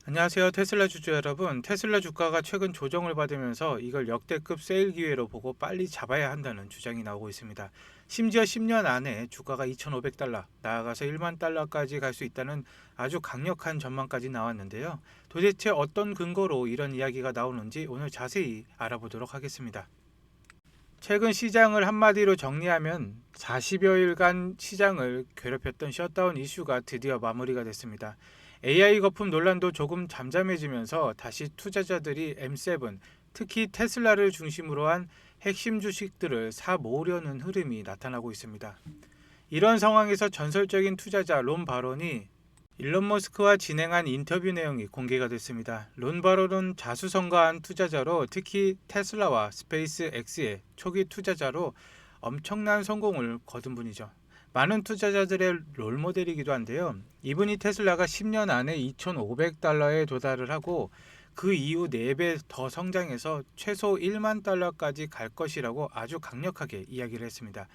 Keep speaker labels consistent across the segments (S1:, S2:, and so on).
S1: 안녕하세요. 테슬라 주주 여러분. 테슬라 주가가 최근 조정을 받으면서 이걸 역대급 세일 기회로 보고 빨리 잡아야 한다는 주장이 나오고 있습니다. 심지어 10년 안에 주가가 2,500달러, 나아가서 1만 달러까지 갈 수 있다는 아주 강력한 전망까지 나왔는데요. 도대체 어떤 근거로 이런 이야기가 나오는지 오늘 자세히 알아보도록 하겠습니다. 최근 시장을 한마디로 정리하면 40여일간 시장을 괴롭혔던 셧다운 이슈가 드디어 마무리가 됐습니다. AI 거품 논란도 조금 잠잠해지면서 다시 투자자들이 M7, 특히 테슬라를 중심으로 한 핵심 주식들을 사 모으려는 흐름이 나타나고 있습니다. 이런 상황에서 전설적인 투자자 론 바론이 일론 머스크와 진행한 인터뷰 내용이 공개가 됐습니다. 론 바론은 자수성가한 투자자로 특히 테슬라와 스페이스 X의 초기 투자자로 엄청난 성공을 거둔 분이죠. 많은 투자자들의 롤모델이기도 한데요. 이분이 테슬라가 10년 안에 2,500달러에 도달을 하고 그 이후 4배 더 성장해서 최소 1만 달러까지 갈 것이라고 아주 강력하게 이야기를 했습니다.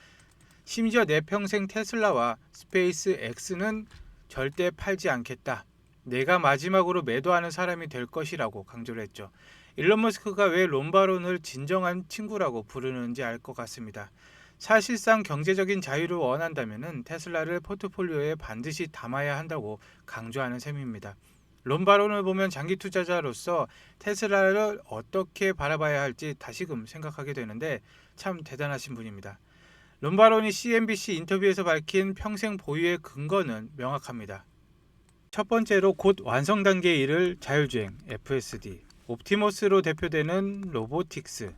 S1: 심지어 내 평생 테슬라와 스페이스 X는 절대 팔지 않겠다. 내가 마지막으로 매도하는 사람이 될 것이라고 강조를 했죠. 일론 머스크가 왜 론 바론을 진정한 친구라고 부르는지 알 것 같습니다. 사실상 경제적인 자유를 원한다면 테슬라를 포트폴리오에 반드시 담아야 한다고 강조하는 셈입니다. 론 바론을 보면 장기 투자자로서 테슬라를 어떻게 바라봐야 할지 다시금 생각하게 되는데 참 대단하신 분입니다. 론 바론이 CNBC 인터뷰에서 밝힌 평생 보유의 근거는 명확합니다. 첫 번째로 곧 완성 단계에 이를 자율주행 FSD, 옵티머스로 대표되는 로보틱스,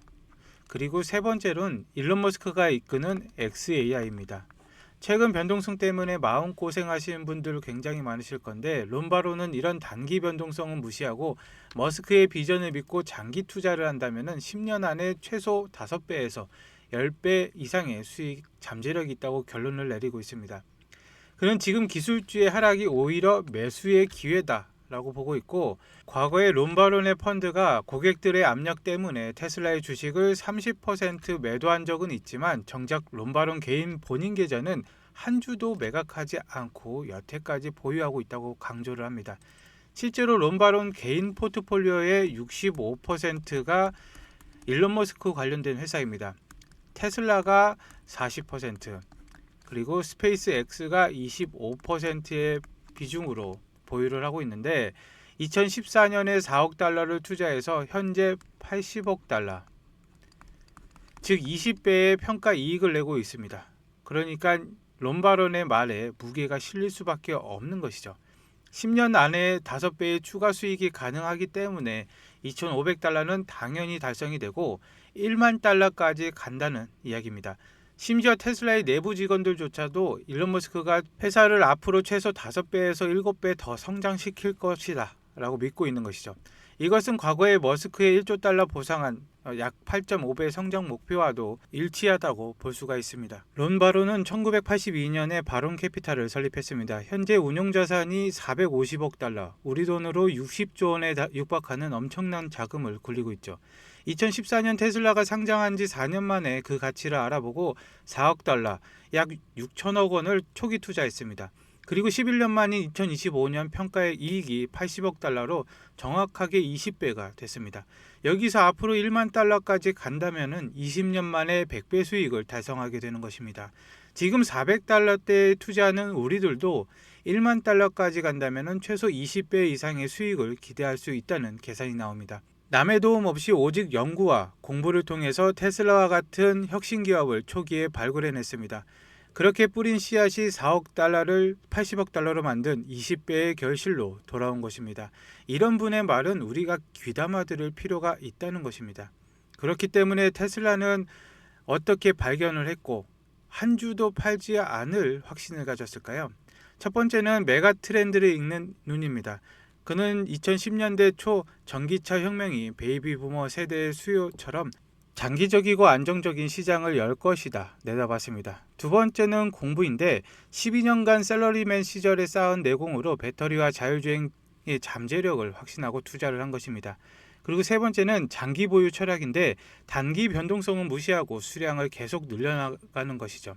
S1: 그리고 세 번째로는 일론 머스크가 이끄는 XAI입니다. 최근 변동성 때문에 마음고생하시는 분들 굉장히 많으실 건데 론 바론은 이런 단기 변동성은 무시하고 머스크의 비전을 믿고 장기 투자를 한다면 10년 안에 최소 5배에서 10배 이상의 수익 잠재력이 있다고 결론을 내리고 있습니다. 그는 지금 기술주의 하락이 오히려 매수의 기회다 라고 보고 있고, 과거에 론 바론의 펀드가 고객들의 압력 때문에 테슬라의 주식을 30% 매도한 적은 있지만 정작 론 바론 개인 본인 계좌는 한 주도 매각하지 않고 여태까지 보유하고 있다고 강조를 합니다. 실제로 론 바론 개인 포트폴리오의 65%가 일론 머스크 관련된 회사입니다. 테슬라가 40%, 그리고 스페이스 X가 25%의 비중으로 보유를 하고 있는데 2014년에 4억 달러를 투자해서 현재 80억 달러, 즉 20배의 평가 이익을 내고 있습니다. 그러니까 론 바론의 말에 무게가 실릴 수밖에 없는 것이죠. 10년 안에 5배의 추가 수익이 가능하기 때문에 2,500달러는 당연히 달성이 되고 1만 달러까지 간다는 이야기입니다. 심지어 테슬라의 내부 직원들조차도 일론 머스크가 회사를 앞으로 최소 5배에서 7배 더 성장시킬 것이다 라고 믿고 있는 것이죠. 이것은 과거에 머스크의 1조 달러 보상한 약 8.5배 성장 목표와도 일치하다고 볼 수가 있습니다. 론 바론은 1982년에 바론 캐피탈을 설립했습니다. 현재 운용 자산이 450억 달러, 우리 돈으로 60조 원에 육박하는 엄청난 자금을 굴리고 있죠. 2014년 테슬라가 상장한 지 4년 만에 그 가치를 알아보고 4억 달러, 약 6천억 원을 초기 투자했습니다. 그리고 11년 만인 2025년 평가의 이익이 80억 달러로 정확하게 20배가 됐습니다. 여기서 앞으로 1만 달러까지 간다면 20년 만에 100배 수익을 달성하게 되는 것입니다. 지금 400달러대에 투자하는 우리들도 1만 달러까지 간다면 최소 20배 이상의 수익을 기대할 수 있다는 계산이 나옵니다. 남의 도움 없이 오직 연구와 공부를 통해서 테슬라와 같은 혁신 기업을 초기에 발굴해냈습니다. 그렇게 뿌린 씨앗이 4억 달러를 80억 달러로 만든 20배의 결실로 돌아온 것입니다. 이런 분의 말은 우리가 귀담아 들을 필요가 있다는 것입니다. 그렇기 때문에 테슬라는 어떻게 발견을 했고 한 주도 팔지 않을 확신을 가졌을까요? 첫 번째는 메가 트렌드를 읽는 눈입니다. 그는 2010년대 초 전기차 혁명이 베이비 부머 세대의 수요처럼 장기적이고 안정적인 시장을 열 것이다 내다봤습니다. 두 번째는 공부인데 12년간 셀러리맨 시절에 쌓은 내공으로 배터리와 자율주행의 잠재력을 확신하고 투자를 한 것입니다. 그리고 세 번째는 장기 보유 철학인데 단기 변동성은 무시하고 수량을 계속 늘려나가는 것이죠.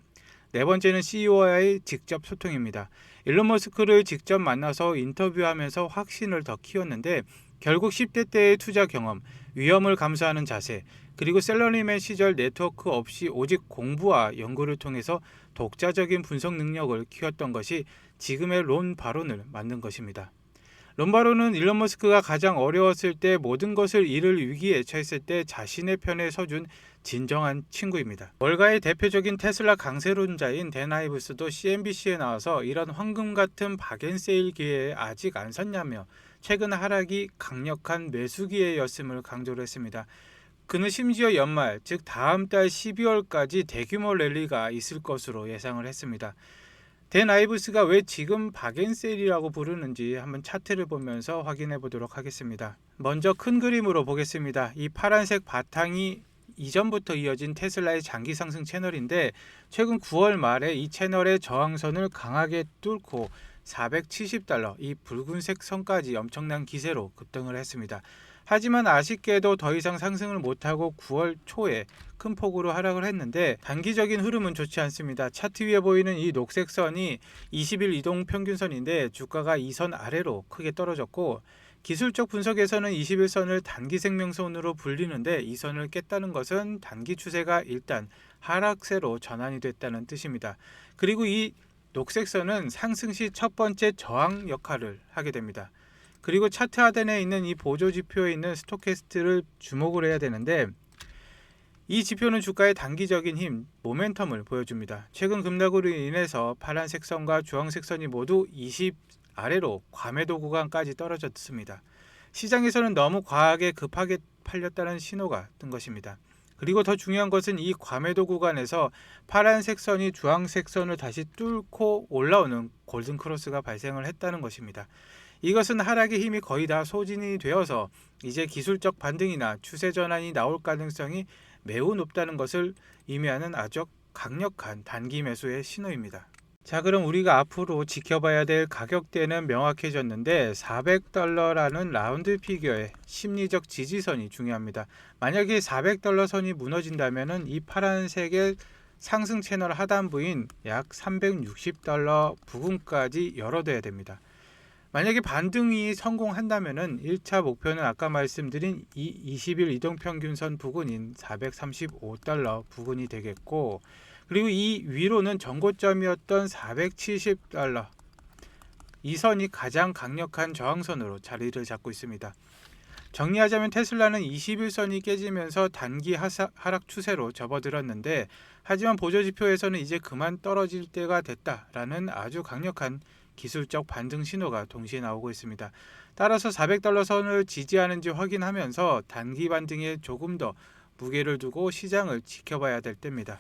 S1: 네 번째는 CEO와의 직접 소통입니다. 일론 머스크를 직접 만나서 인터뷰하면서 확신을 더 키웠는데 결국 10대 때의 투자 경험, 위험을 감수하는 자세, 그리고 셀러리맨 시절 네트워크 없이 오직 공부와 연구를 통해서 독자적인 분석 능력을 키웠던 것이 지금의 론 바론을 만든 것입니다. 론 바론은 일론 머스크가 가장 어려웠을 때 모든 것을 잃을 위기에 처했을 때 자신의 편에 서준 진정한 친구입니다. 월가의 대표적인 테슬라 강세론자인 댄 아이브스도 CNBC에 나와서 이런 황금 같은 박앤세일 기회에 아직 안 섰냐며 최근 하락이 강력한 매수 기회였음을 강조를 했습니다. 그는 심지어 연말, 즉 다음 달 12월까지 대규모 랠리가 있을 것으로 예상을 했습니다. 댄 아이브스가 왜 지금 박앤셀이라고 부르는지 한번 차트를 보면서 확인해 보도록 하겠습니다. 먼저 큰 그림으로 보겠습니다. 이 파란색 바탕이 이전부터 이어진 테슬라의 장기 상승 채널인데 최근 9월 말에 이 채널의 저항선을 강하게 뚫고 $470, 이 붉은색 선까지 엄청난 기세로 급등을 했습니다. 하지만 아쉽게도 더 이상 상승을 못하고 9월 초에 큰 폭으로 하락을 했는데 단기적인 흐름은 좋지 않습니다. 차트 위에 보이는 이 녹색 선이 20일 이동 평균선인데 주가가 이 선 아래로 크게 떨어졌고, 기술적 분석에서는 21선을 단기 생명선으로 불리는데 이 선을 깼다는 것은 단기 추세가 일단 하락세로 전환이 됐다는 뜻입니다. 그리고 이 녹색 선은 상승 시 첫 번째 저항 역할을 하게 됩니다. 그리고 차트 하단에 있는 이 보조 지표에 있는 스토캐스트를 주목을 해야 되는데 이 지표는 주가의 단기적인 힘, 모멘텀을 보여줍니다. 최근 급락으로 인해서 파란색 선과 주황색 선이 모두 20 아래로 과매도 구간까지 떨어졌습니다. 시장에서는 너무 과하게 급하게 팔렸다는 신호가 뜬 것입니다. 그리고 더 중요한 것은 이 과매도 구간에서 파란색 선이 주황색 선을 다시 뚫고 올라오는 골든 크로스가 발생을 했다는 것입니다. 이것은 하락의 힘이 거의 다 소진이 되어서 이제 기술적 반등이나 추세 전환이 나올 가능성이 매우 높다는 것을 의미하는 아주 강력한 단기 매수의 신호입니다. 자, 그럼 우리가 앞으로 지켜봐야 될 가격대는 명확해졌는데 $400라는 라운드 피겨의 심리적 지지선이 중요합니다. 만약에 $400 선이 무너진다면 이 파란색의 상승 채널 하단부인 약 $360 부근까지 열어둬야 됩니다. 만약에 반등이 성공한다면 1차 목표는 아까 말씀드린 이 20일 이동평균선 부근인 $435 부근이 되겠고, 그리고 이 위로는 전고점이었던 $470, 이 선이 가장 강력한 저항선으로 자리를 잡고 있습니다. 정리하자면 테슬라는 21선이 깨지면서 단기 하락 추세로 접어들었는데, 하지만 보조지표에서는 이제 그만 떨어질 때가 됐다라는 아주 강력한 기술적 반등 신호가 동시에 나오고 있습니다. 따라서 $400 선을 지지하는지 확인하면서 단기 반등에 조금 더 무게를 두고 시장을 지켜봐야 될 때입니다.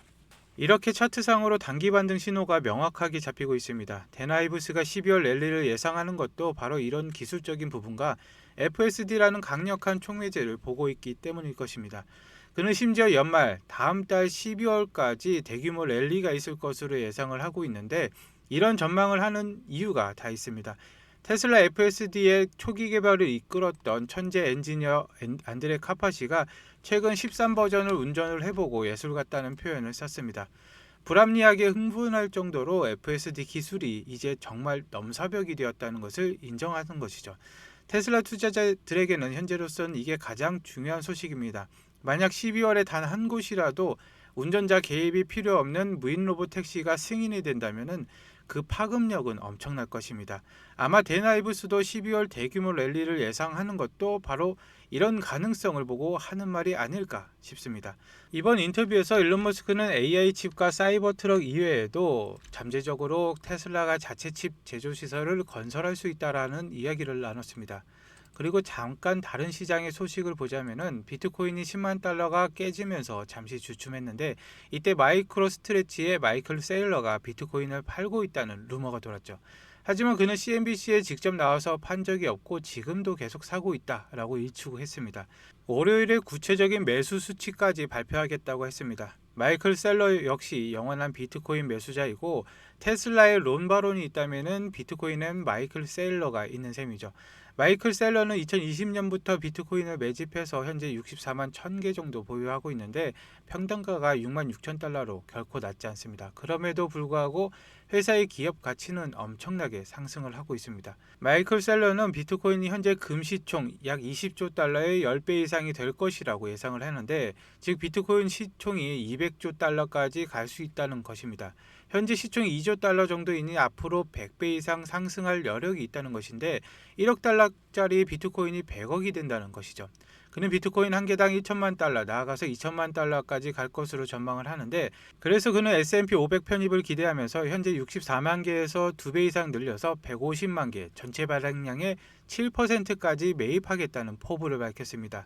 S1: 이렇게 차트상으로 단기 반등 신호가 명확하게 잡히고 있습니다. 댄 아이브스가 12월 랠리를 예상하는 것도 바로 이런 기술적인 부분과 FSD라는 강력한 촉매제를 보고 있기 때문일 것입니다. 그는 심지어 연말 다음 달 12월까지 대규모 랠리가 있을 것으로 예상을 하고 있는데 이런 전망을 하는 이유가 다 있습니다. 테슬라 FSD의 초기 개발을 이끌었던 천재 엔지니어 안드레 카파시가 최근 13버전을 운전을 해보고 예술 같다는 표현을 썼습니다. 불합리하게 흥분할 정도로 FSD 기술이 이제 정말 넘사벽이 되었다는 것을 인정하는 것이죠. 테슬라 투자자들에게는 현재로서는 이게 가장 중요한 소식입니다. 만약 12월에 단 한 곳이라도 운전자 개입이 필요 없는 무인 로봇 택시가 승인이 된다면 그 파급력은 엄청날 것입니다. 아마 댄 아이브스도 12월 대규모 랠리를 예상하는 것도 바로 이런 가능성을 보고 하는 말이 아닐까 싶습니다. 이번 인터뷰에서 일론 머스크는 AI 칩과 사이버 트럭 이외에도 잠재적으로 테슬라가 자체 칩 제조 시설을 건설할 수 있다라는 이야기를 나눴습니다. 그리고 잠깐 다른 시장의 소식을 보자면은 비트코인이 10만 달러가 깨지면서 잠시 주춤했는데 이때 마이크로 스트레치의 마이클 세일러가 비트코인을 팔고 있다는 루머가 돌았죠. 하지만 그는 CNBC에 직접 나와서 판 적이 없고 지금도 계속 사고 있다라고 일축했습니다. 월요일에 구체적인 매수 수치까지 발표하겠다고 했습니다. 마이클 셀러 역시 영원한 비트코인 매수자이고 테슬라의 론 바론이 있다면은 비트코인은 마이클 세일러가 있는 셈이죠. 마이클 셀러는 2020년부터 비트코인을 매집해서 현재 64만 1000개 정도 보유하고 있는데 평당가가 6만 6천 달러로 결코 낮지 않습니다. 그럼에도 불구하고 회사의 기업 가치는 엄청나게 상승을 하고 있습니다. 마이클 셀러는 비트코인이 현재 금시총 약 20조 달러의 10배 이상이 될 것이라고 예상을 하는데, 즉 비트코인 시총이 200조 달러까지 갈 수 있다는 것입니다. 현재 시총이 2조 달러 정도이니 앞으로 100배 이상 상승할 여력이 있다는 것인데 1억 달러짜리 비트코인이 100억이 된다는 것이죠. 그는 비트코인 한 개당 1천만 달러, 나아가서 2천만 달러까지 갈 것으로 전망을 하는데, 그래서 그는 S&P 500 편입을 기대하면서 현재 64만 개에서 2배 이상 늘려서 150만 개, 전체 발행량의 7%까지 매입하겠다는 포부를 밝혔습니다.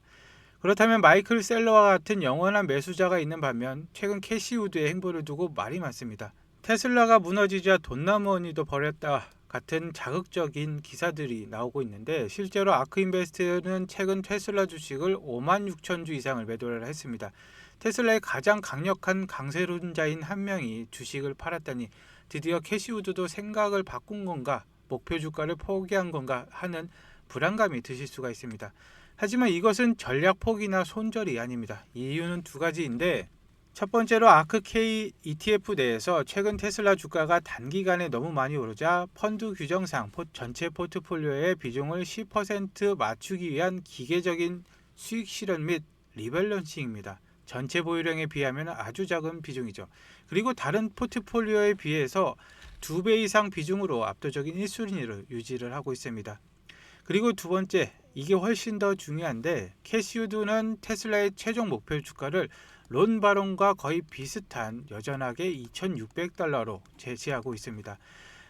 S1: 그렇다면 마이클 셀러와 같은 영원한 매수자가 있는 반면 최근 캐시 우드의 행보를 두고 말이 많습니다. 테슬라가 무너지자 돈나무언니도 버렸다 같은 자극적인 기사들이 나오고 있는데, 실제로 아크인베스트는 최근 테슬라 주식을 5만 6천 주 이상을 매도를 했습니다. 테슬라의 가장 강력한 강세론자인 한 명이 주식을 팔았다니 드디어 캐시우드도 생각을 바꾼 건가, 목표 주가를 포기한 건가 하는 불안감이 드실 수가 있습니다. 하지만 이것은 전략 포기나 손절이 아닙니다. 이유는 두 가지인데, 첫 번째로 아크K ETF 내에서 최근 테슬라 주가가 단기간에 너무 많이 오르자 펀드 규정상 전체 포트폴리오의 비중을 10% 맞추기 위한 기계적인 수익 실현 및 리밸런싱입니다. 전체 보유량에 비하면 아주 작은 비중이죠. 그리고 다른 포트폴리오에 비해서 2배 이상 비중으로 압도적인 1순위를 유지를 하고 있습니다. 그리고 두 번째, 이게 훨씬 더 중요한데, 캐시우드는 테슬라의 최종 목표 주가를 론 바론과 거의 비슷한 여전하게 2,600달러로 제시하고 있습니다.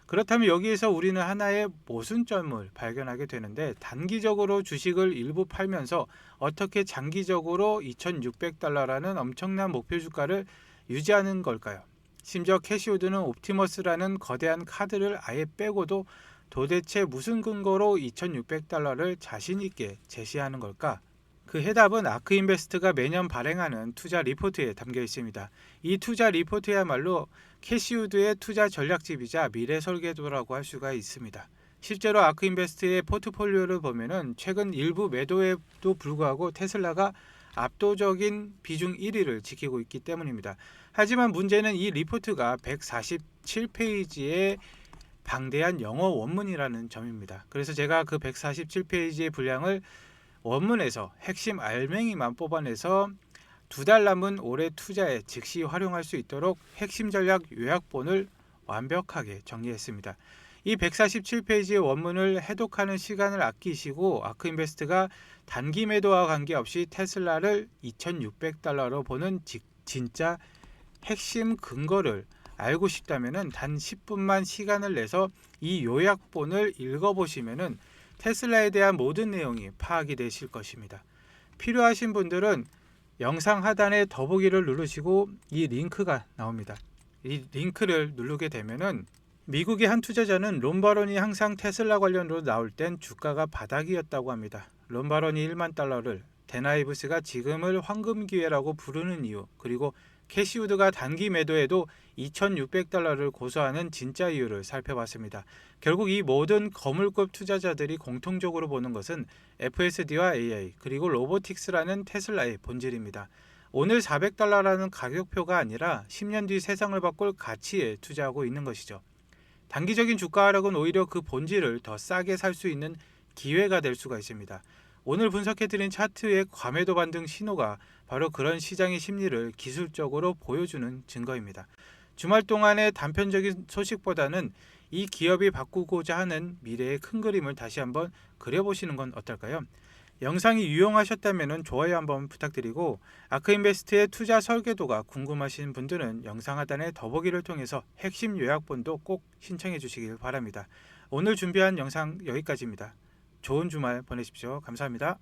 S1: 그렇다면 여기에서 우리는 하나의 모순점을 발견하게 되는데, 단기적으로 주식을 일부 팔면서 어떻게 장기적으로 2,600달러라는 엄청난 목표 주가를 유지하는 걸까요? 심지어 캐시우드는 옵티머스라는 거대한 카드를 아예 빼고도 도대체 무슨 근거로 2,600달러를 자신 있게 제시하는 걸까? 그 해답은 아크인베스트가 매년 발행하는 투자 리포트에 담겨 있습니다. 이 투자 리포트야말로 캐시우드의 투자 전략집이자 미래 설계도라고 할 수가 있습니다. 실제로 아크인베스트의 포트폴리오를 보면은 최근 일부 매도에도 불구하고 테슬라가 압도적인 비중 1위를 지키고 있기 때문입니다. 하지만 문제는 이 리포트가 147페이지의 방대한 영어 원문이라는 점입니다. 그래서 제가 그 147페이지의 분량을 원문에서 핵심 알맹이만 뽑아내서 2달 남은 올해 투자에 즉시 활용할 수 있도록 핵심 전략 요약본을 완벽하게 정리했습니다. 이 147페이지의 원문을 해독하는 시간을 아끼시고 아크인베스트가 단기 매도와 관계없이 테슬라를 2,600달러로 보는 진짜 핵심 근거를 알고 싶다면 단 10분만 시간을 내서 이 요약본을 읽어보시면 테슬라에 대한 모든 내용이 파악이 되실 것입니다. 필요하신 분들은 영상 하단에 더보기를 누르시고 이 링크가 나옵니다. 이 링크를 누르게 되면은 미국의 한 투자자는 론 바론이 항상 테슬라 관련으로 나올 땐 주가가 바닥이었다고 합니다. 론 바론이 1만 달러를 데나이브스가 지금을 황금 기회라고 부르는 이유, 그리고 캐시우드가 단기 매도에도 2,600달러를 고수하는 진짜 이유를 살펴봤습니다. 결국 이 모든 거물급 투자자들이 공통적으로 보는 것은 FSD와 AI 그리고 로보틱스라는 테슬라의 본질입니다. 오늘 400달러라는 가격표가 아니라 10년 뒤 세상을 바꿀 가치에 투자하고 있는 것이죠. 단기적인 주가 하락은 오히려 그 본질을 더 싸게 살 수 있는 기회가 될 수가 있습니다. 오늘 분석해드린 차트의 과매도 반등 신호가 바로 그런 시장의 심리를 기술적으로 보여주는 증거입니다. 주말 동안의 단편적인 소식보다는 이 기업이 바꾸고자 하는 미래의 큰 그림을 다시 한번 그려보시는 건 어떨까요? 영상이 유용하셨다면 좋아요 한번 부탁드리고, 아크인베스트의 투자 설계도가 궁금하신 분들은 영상 하단의 더보기를 통해서 핵심 요약본도 꼭 신청해 주시길 바랍니다. 오늘 준비한 영상 여기까지입니다. 좋은 주말 보내십시오. 감사합니다.